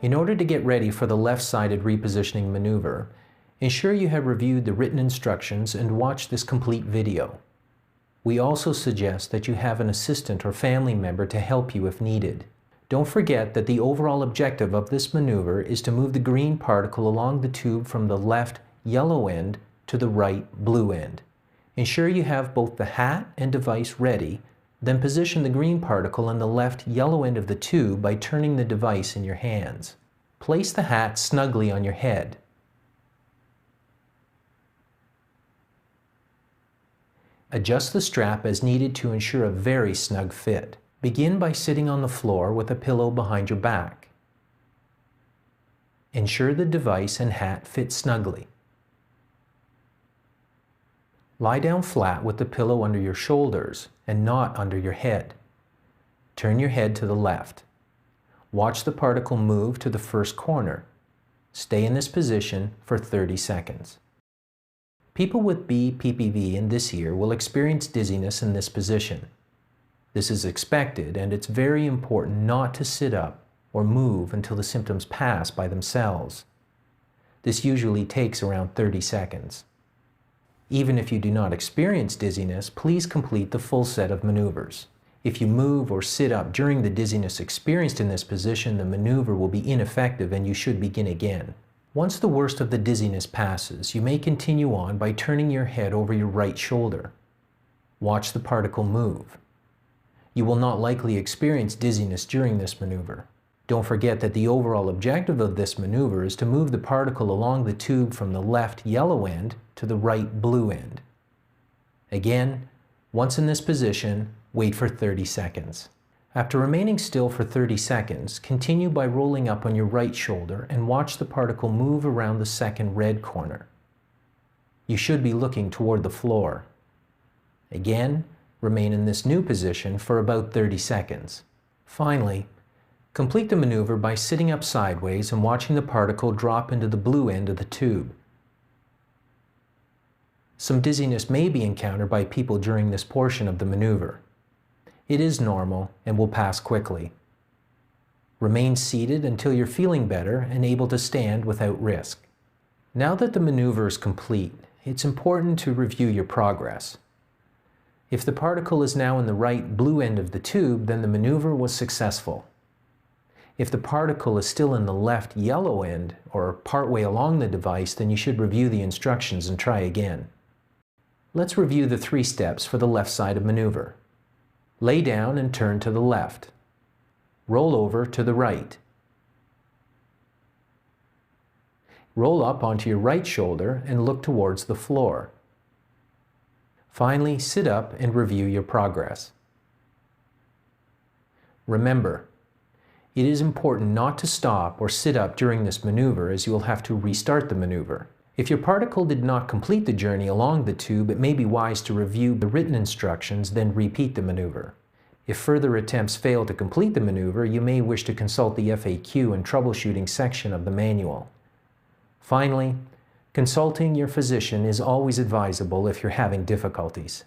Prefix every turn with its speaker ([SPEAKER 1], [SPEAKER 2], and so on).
[SPEAKER 1] In order to get ready for the left-sided repositioning maneuver, ensure you have reviewed the written instructions and watched this complete video. We also suggest that you have an assistant or family member to help you if needed. Don't forget that the overall objective of this maneuver is to move the green particle along the tube from the left yellow end to the right blue end. Ensure you have both the hat and device ready, then position the green particle in the left yellow end of the tube by turning the device in your hands. Place the hat snugly on your head. Adjust the strap as needed to ensure a very snug fit. Begin by sitting on the floor with a pillow behind your back. Ensure the device and hat fit snugly. Lie down flat with the pillow under your shoulders and not under your head. Turn your head to the left. Watch the particle move to the first corner. Stay in this position for 30 seconds. People with BPPV in this year will experience dizziness in this position. This is expected, and it's very important not to sit up or move until the symptoms pass by themselves. This usually takes around 30 seconds. Even if you do not experience dizziness, please complete the full set of maneuvers. If you move or sit up during the dizziness experienced in this position, the maneuver will be ineffective and you should begin again. Once the worst of the dizziness passes, you may continue on by turning your head over your right shoulder. Watch the particle move. You will not likely experience dizziness during this maneuver. Don't forget that the overall objective of this maneuver is to move the particle along the tube from the left yellow end to the right blue end. Again, once in this position, wait for 30 seconds. After remaining still for 30 seconds, continue by rolling up on your right shoulder and watch the particle move around the second red corner. You should be looking toward the floor. Again, remain in this new position for about 30 seconds. Finally, complete the maneuver by sitting up sideways and watching the particle drop into the blue end of the tube. Some dizziness may be encountered by people during this portion of the maneuver. It is normal and will pass quickly. Remain seated until you're feeling better and able to stand without risk. Now that the maneuver is complete, it's important to review your progress. If the particle is now in the right blue end of the tube, then the maneuver was successful. If the particle is still in the left yellow end or partway along the device, then you should review the instructions and try again. Let's review the 3 steps for the left side of maneuver. Lay down and turn to the left. Roll over to the right. Roll up onto your right shoulder and look towards the floor. Finally, sit up and review your progress. Remember, it is important not to stop or sit up during this maneuver, as you will have to restart the maneuver. If your particle did not complete the journey along the tube, it may be wise to review the written instructions, then repeat the maneuver. If further attempts fail to complete the maneuver, you may wish to consult the FAQ and troubleshooting section of the manual. Finally, consulting your physician is always advisable if you're having difficulties.